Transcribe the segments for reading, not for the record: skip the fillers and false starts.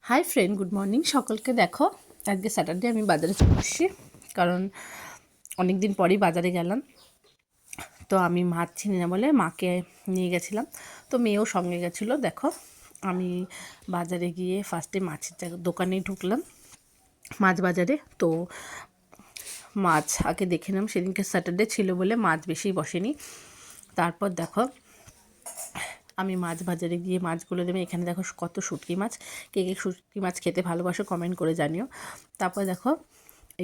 Hi friend, good morning সকলকে। দেখো, আজকে স্যাটারডে আমি বাজারে চলে এসেছি, কারণ অনেক দিন পরই বাজারে গেলাম। তো আমি মাছ চিনি না বলে মাকে নিয়ে গেছিলাম, তো মেয়েও সঙ্গে গেছিলো। দেখো, আমি বাজারে গিয়ে ফার্স্টে মাছের দোকানেই ঢুকলাম, মাছ বাজারে। তো মাছ আগে দেখে নিলাম, সেদিনকে স্যাটারডে ছিল বলে মাছ বেশি বসেনি। তারপর দেখো, আমি মাছ বাজারে গিয়ে মাছগুলো দেবে। এখানে দেখো কত শুটকি মাছ, কে কে শুটকি মাছ খেতে ভালোবাসো কমেন্ট করে জানিও। তারপর দেখো,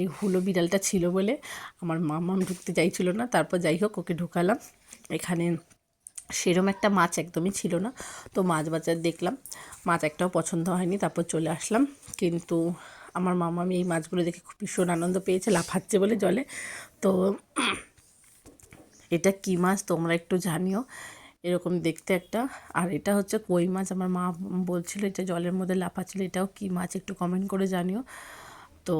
এই হুলো বিড়ালটা ছিল বলে আমার মাম্মাম ঢুকতে চাইছিল না, তারপর যাই হোক ওকে ঢুকালাম। এখানে সেরম একটা মাছ একদমই ছিল না, তো মাছ বাজার দেখলাম, মাছ একটাও পছন্দ হয়নি, তারপর চলে আসলাম। কিন্তু আমার মাম্মাম এই মাছগুলো দেখে খুব ভীষণ আনন্দ পেয়েছে, লাফাচ্ছে বলে জলে। তো এটা কী মাছ তোমরা একটু জানিও, এরকম দেখতে একটা। আর এটা হচ্ছে কই মাছ, আমার মা বলছিল এটা জলের মধ্যে লাফাচ্ছিল, এটাও কী মাছ একটু কমেন্ট করে জানিও। তো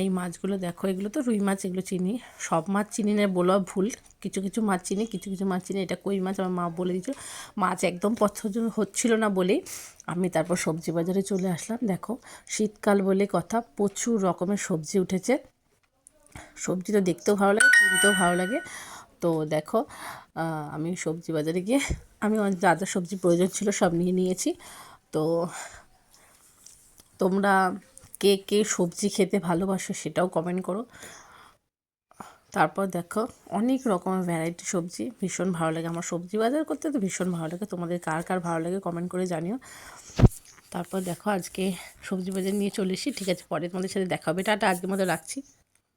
এই মাছগুলো দেখো, এগুলো তো রুই মাছ, এগুলো চিনি। সব মাছ চিনি না বলা ভুল, কিছু কিছু মাছ চিনি, কিছু কিছু মাছ চিনি। এটা কই মাছ, আমার মা বলে দিয়েছিল। মাছ একদম পছন্দ হচ্ছিল না বলেই আমি তারপর সবজি বাজারে চলে আসলাম। দেখো, শীতকাল বলে কথা, প্রচুর রকমের সবজি উঠেছে। সবজি তো দেখতেও ভালো লাগে, কিনতেও ভালো লাগে। তো দেখো, আমি সবজি বাজারে গিয়ে আমি যা যা সবজি প্রয়োজন ছিল সব নিয়ে নিয়েছি। তো তোমরা কে কে সবজি খেতে ভালোবাসো সেটাও কমেন্ট করো। তারপর দেখো, অনেক রকমের ভ্যারাইটি সবজি, ভীষণ ভালো লাগে। আমার সবজি বাজার করতে তো ভীষণ ভালো লাগে, তোমাদের কার কার ভালো লাগে কমেন্ট করে জানিও। তারপর দেখো, আজকে সবজি বাজার নিয়ে চলে এসেছি। ঠিক আছে, পরে তোমাদের সাথে দেখা হবে। টাটা, আজকের মতো রাখছি।